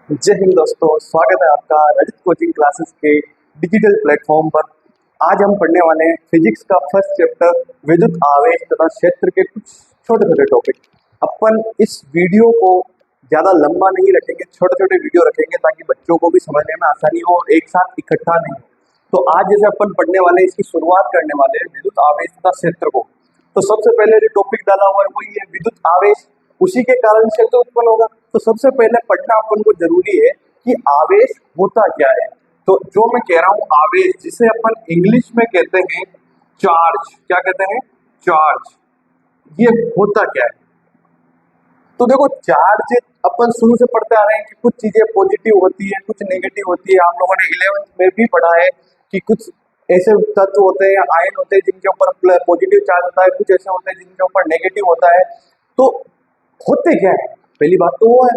जय हिंद दोस्तों, स्वागत है आपका रजत कोचिंग क्लासेस के डिजिटल प्लेटफॉर्म पर। आज हम पढ़ने वाले हैं फिजिक्स का फर्स्ट चैप्टर विद्युत आवेश तथा क्षेत्र के कुछ छोटे छोटे टॉपिक। अपन इस वीडियो को ज़्यादा लंबा नहीं रखेंगे, छोटे छोटे वीडियो रखेंगे ताकि बच्चों को भी समझने में आसानी हो और एक साथ इकट्ठा नहीं हो। तो आज जैसे अपन पढ़ने वाले हैं, इसकी शुरुआत करने वाले हैं विद्युत आवेश तथा क्षेत्र को। तो सबसे पहले जो टॉपिक डाला हुआ है वही है विद्युत आवेश, उसी के कारण क्षेत्र उत्पन्न होगा। तो सबसे पहले पढ़ना अपन को जरूरी है कि आवेश होता क्या है। तो जो मैं कह रहा हूँ आवेश, जिसे अपन इंग्लिश में कहते हैं चार्ज, क्या कहते हैं? चार्ज। ये होता क्या है? तो देखो, चार्ज अपन शुरू से पढ़ते आ रहे हैं कि कुछ चीजें पॉजिटिव होती है, कुछ नेगेटिव होती है। आप लोगों ने 11th में भी पढ़ा है कि कुछ ऐसे तत्व होते हैं, आयन होते हैं जिनके ऊपर पॉजिटिव चार्ज होता है, कुछ ऐसे होते हैं जिनके ऊपर नेगेटिव होता है। तो होते क्या है? पहली बात तो वो है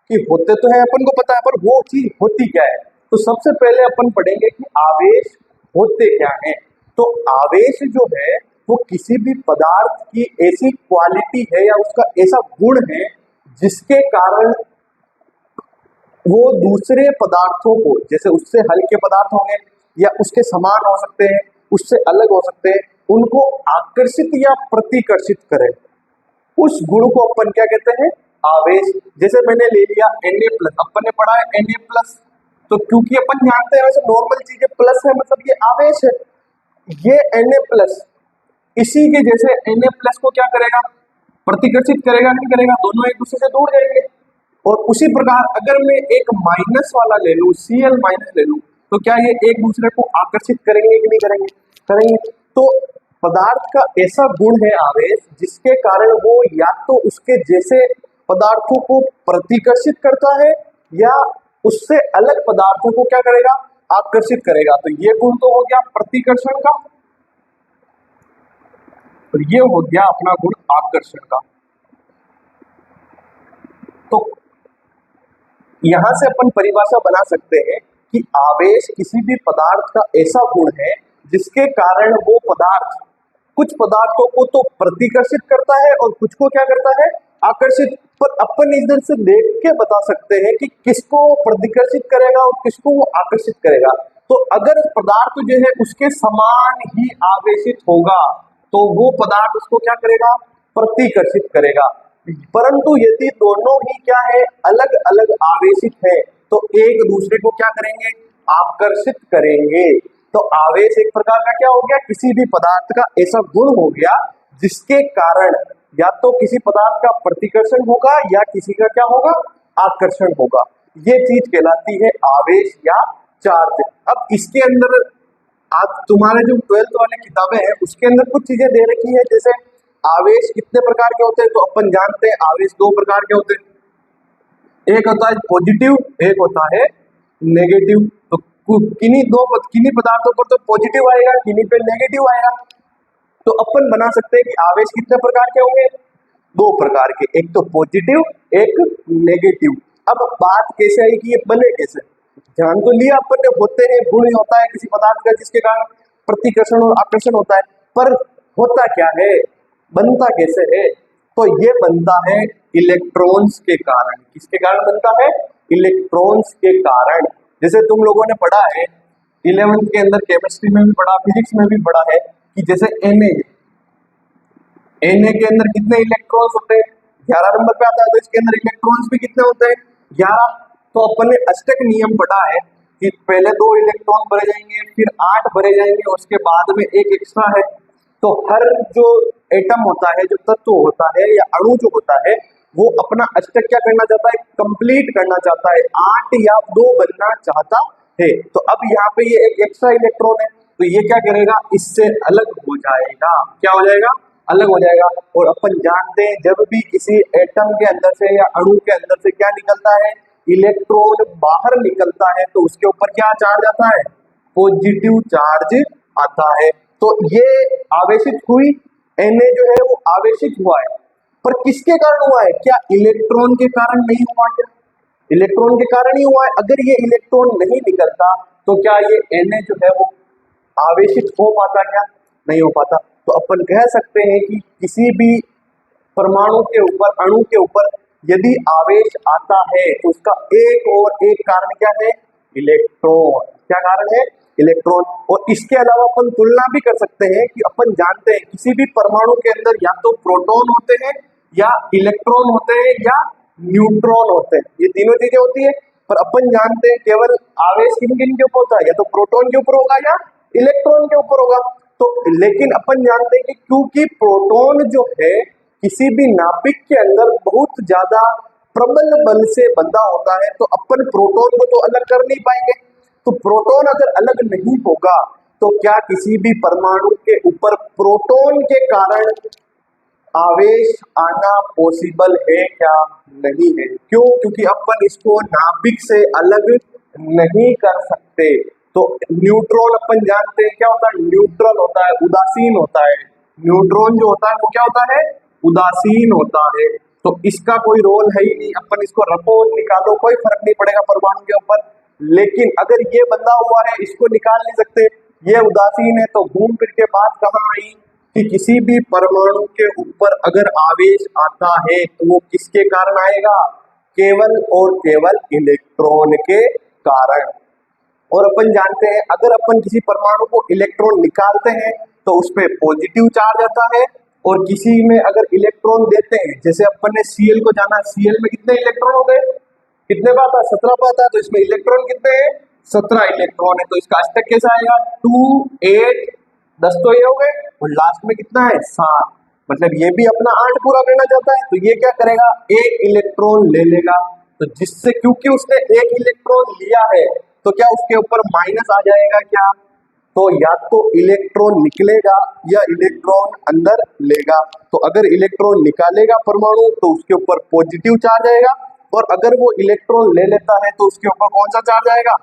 कि होते तो है, अपन को पता है, पर वो चीज होती क्या है। तो सबसे पहले अपन पढ़ेंगे कि आवेश होते क्या है। तो आवेश जो है वो किसी भी पदार्थ की ऐसी क्वालिटी है या उसका ऐसा गुण है जिसके कारण वो दूसरे पदार्थों को, जैसे उससे हल्के पदार्थ होंगे या उसके समान हो सकते हैं, उससे अलग हो सकते हैं, उनको आकर्षित या प्रतिकर्षित करे। उस गुण को अपन क्या कहते हैं? आवेश। जैसे मैंने ले लिया Na+, अपन ने पढ़ा है Na+, तो क्योंकि अपन जानते हैं वैसे नॉर्मल चीजें प्लस है मतलब ये आवेश है। ये Na+, इसी के जैसे Na+ को क्या करेगा? प्रतिकर्षित करेगा, नहीं करेगा? दोनों एक दूसरे से दूर जाएंगे। और उसी प्रकार अगर मैं एक माइनस वाला ले लूं, Cl- ले लूं, तो क्या ये एक दूसरे को आकर्षित करेंगे कि नहीं करेंगे? करेंगे। तो पदार्थ का ऐसा गुण है आवेश जिसके कारण वो या तो उसके जैसे पदार्थों को प्रतिकर्षित करता है या उससे अलग पदार्थों को क्या करेगा? आकर्षित करेगा। तो ये गुण तो हो गया प्रतिकर्षण का, और ये हो गया अपना गुण आकर्षण का। तो यहां से अपन परिभाषा बना सकते हैं कि आवेश किसी भी पदार्थ का ऐसा गुण है जिसके कारण वो पदार्थ कुछ पदार्थों को तो प्रतिकर्षित करता है और कुछ को क्या करता है? आकर्षित। पर अपन इधर से देख के बता सकते हैं कि किसको प्रतिकर्षित करेगा और किसको वो आकर्षित करेगा। तो अगर पदार्थ जो है उसके समान ही आवेशित होगा तो वो पदार्थ उसको क्या करेगा? प्रतिकर्षित करेगा। परंतु यदि दोनों ही क्या है? अलग अलग आवेशित है तो एक दूसरे को क्या करेंगे? आकर्षित करेंगे। तो आवेश एक प्रकार का क्या हो गया? किसी भी पदार्थ का ऐसा गुण हो गया जिसके कारण या तो किसी पदार्थ का प्रतिकर्षण होगा या किसी का क्या होगा? आकर्षण होगा। ये चीज कहलाती है आवेश या चार्ज। अब इसके अंदर आज तुम्हारे जो 12th वाले किताबें हैं उसके अंदर कुछ चीजें दे रखी है, जैसे आवेश कितने प्रकार के होते हैं। तो अपन जानते हैं आवेश दो प्रकार के होते हैं, एक होता है पॉजिटिव, एक होता है नेगेटिव। तो किन्हीं पदार्थों पर तो पॉजिटिव आएगा, किन्हीं पे नेगेटिव आएगा। तो अपन बना सकते हैं कि आवेश कितने प्रकार के होंगे? दो प्रकार के, एक तो पॉजिटिव, एक नेगेटिव। अब बात कैसे आई कि ये बने कैसे? जान तो लिया अपन ने, होते हैं, गुण होता है किसी पदार्थ का जिसके कारण प्रतिकर्षण और आकर्षण होता है। पर होता क्या है? बनता कैसे है? तो ये बनता है इलेक्ट्रॉन्स के कारण। किसके कारण बनता है? इलेक्ट्रॉन्स के कारण। जैसे तुम लोगों ने पढ़ा है 11th के अंदर, केमिस्ट्री में भी पढ़ा, फिजिक्स में भी पढ़ा है कि जैसे Na के अंदर कितने इलेक्ट्रॉन्स होते हैं? 11 नंबर पे आता है। तो इसके अंदर इलेक्ट्रॉन्स भी कितने होते हैं? 11। तो अपन ने अष्टक नियम पढ़ा है कि पहले 2 इलेक्ट्रॉन भरे जाएंगे, फिर 8 भरे जाएंगे, उसके बाद में एक एक्स्ट्रा है। तो हर जो एटम होता है, जो तत्व होता है या अणु जो होता है, वो अपना अष्टक क्या करना चाहता है? कंप्लीट करना चाहता है, 8 या 2 बनना चाहता है। तो अब यहाँ पे ये एक एक्स्ट्रा इलेक्ट्रॉन है, तो ये क्या करेगा? इससे अलग हो जाएगा। क्या हो जाएगा? अलग हो जाएगा। और अपन जानते हैं जब भी किसी एटम के अंदर से या अणु के अंदर से क्या निकलता है? इलेक्ट्रॉन बाहर निकलता है, तो उसके ऊपर क्या चार्ज आता है? पॉजिटिव चार्ज आता है। तो ये आवेशित हुई, Na जो है वो आवेशित हुआ है, पर किसके कारण हुआ है? क्या इलेक्ट्रॉन के कारण नहीं हुआ? क्या इलेक्ट्रॉन के कारण ही हुआ है? अगर ये इलेक्ट्रॉन नहीं निकलता तो क्या ये Na जो है वो आवेशित हो पाता? क्या नहीं हो पाता। तो अपन कह सकते हैं कि किसी भी परमाणु के ऊपर, अणु के ऊपर यदि आवेश आता है तो उसका एक और एक कारण क्या है? इलेक्ट्रॉन। क्या कारण है? इलेक्ट्रॉन। और इसके अलावा अपन तुलना भी कर सकते हैं कि अपन जानते हैं किसी भी परमाणु के अंदर या तो प्रोटॉन होते हैं या इलेक्ट्रॉन होते हैं या न्यूट्रॉन होते हैं, ये तीनों चीजें होती है। पर अपन जानते हैं केवल आवेश किन किन के ऊपर होता है, या तो प्रोटॉन के ऊपर होगा या इलेक्ट्रॉन के ऊपर होगा। तो लेकिन अपन जानते हैं कि क्योंकि प्रोटॉन जो है किसी भी नाभिक के अंदर बहुत ज्यादा प्रबल बल से बंधा होता है, तो अपन प्रोटॉन को तो अलग कर नहीं पाएंगे। तो प्रोटॉन अगर अलग नहीं होगा तो क्या किसी भी परमाणु के ऊपर प्रोटॉन के कारण आवेश आना पॉसिबल है क्या? नहीं है। क्यों? क्योंकि अपन इसको नाभिक से अलग नहीं कर सकते। तो न्यूट्रॉन अपन जानते हैं क्या होता है? न्यूट्रल होता है, उदासीन होता है। न्यूट्रॉन जो होता है वो क्या होता है? उदासीन होता है। तो इसका कोई रोल है ही नहीं, अपन इसको रखो निकालो कोई फर्क नहीं पड़ेगा परमाणु के ऊपर। लेकिन अगर ये बंधा हुआ है इसको निकाल नहीं सकते, ये उदासीन है, तो घूम फिर के बात कहाँ आई कि किसी भी परमाणु के ऊपर अगर आवेश आता है तो वो किसके कारण आएगा? केवल और केवल इलेक्ट्रॉन के कारण। और अपन जानते हैं अगर अपन किसी परमाणु को इलेक्ट्रॉन निकालते हैं तो उस पर पॉजिटिव चार्ज आता है, और किसी में अगर इलेक्ट्रॉन देते हैं, जैसे अपन ने Cl को जाना, Cl में कितने इलेक्ट्रॉन हो गए? कितने पाता है? 17 पाता है। तो इसमें इलेक्ट्रॉन कितने हैं? 17 इलेक्ट्रॉन है। तो इसका अष्टक कैसा आएगा? 2 8 10 तो ये हो गए, और लास्ट में कितना है? 7। मतलब ये भी अपना 8 पूरा करना चाहता है, तो ये क्या करेगा? एक इलेक्ट्रॉन ले लेगा। तो जिससे क्योंकि उसने एक इलेक्ट्रॉन लिया है तो क्या उसके ऊपर माइनस आ जाएगा क्या? तो या तो इलेक्ट्रॉन निकलेगा या इलेक्ट्रॉन अंदर लेगा। तो अगर इलेक्ट्रॉन निकालेगा परमाणु तो उसके ऊपर पॉजिटिव चार्ज आएगा, और अगर वो इलेक्ट्रॉन ले लेता है तो उसके ऊपर कौन सा चार्ज आएगा?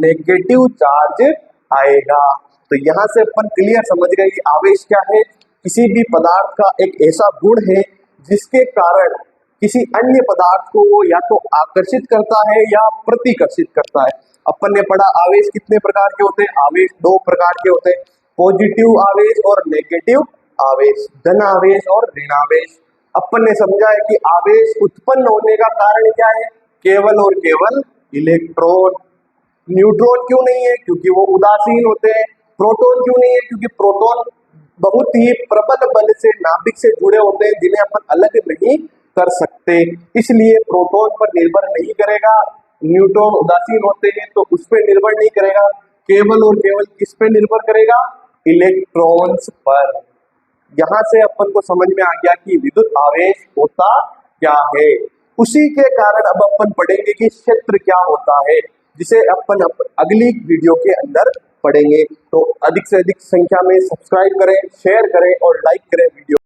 नेगेटिव चार्ज आएगा। तो यहाँ से अपन क्लियर समझ गए कि आवेश क्या है? किसी भी पदार्थ का एक ऐसा गुण है जिसके कारण किसी अन्य पदार्थ को वो या तो आकर्षित करता है या प्रतिकर्षित करता है। अपन ने पढ़ा आवेश कितने प्रकार के होते हैं? आवेश 2 प्रकार के होते हैं, पॉजिटिव आवेश और नेगेटिव आवेश, धन आवेश और ऋण आवेश। अपन ने समझा है कि आवेश उत्पन्न होने का कारण क्या है? केवल और केवल इलेक्ट्रॉन। न्यूट्रॉन क्यों नहीं है? क्योंकि वो उदासीन होते हैं। प्रोटॉन क्यों नहीं है? क्योंकि प्रोटॉन बहुत ही प्रबल बल से नाभिक से जुड़े होते हैं जिन्हें अपन अलग नहीं कर सकते। इसलिए प्रोटॉन पर निर्भर नहीं करेगा। न्यूट्रॉन उदासीन होते हैं तो उस पर निर्भर नहीं करेगा, केवल और केवल किस पे निर्भर करेगा? इलेक्ट्रॉन्स पर। यहाँ से अपन को समझ में आ गया कि विद्युत आवेश होता क्या है। उसी के कारण अब अपन पढ़ेंगे कि क्षेत्र क्या होता है, जिसे अपन अगली वीडियो के अंदर पढ़ेंगे। तो अधिक से अधिक संख्या में सब्सक्राइब करें, शेयर करें और लाइक करें वीडियो।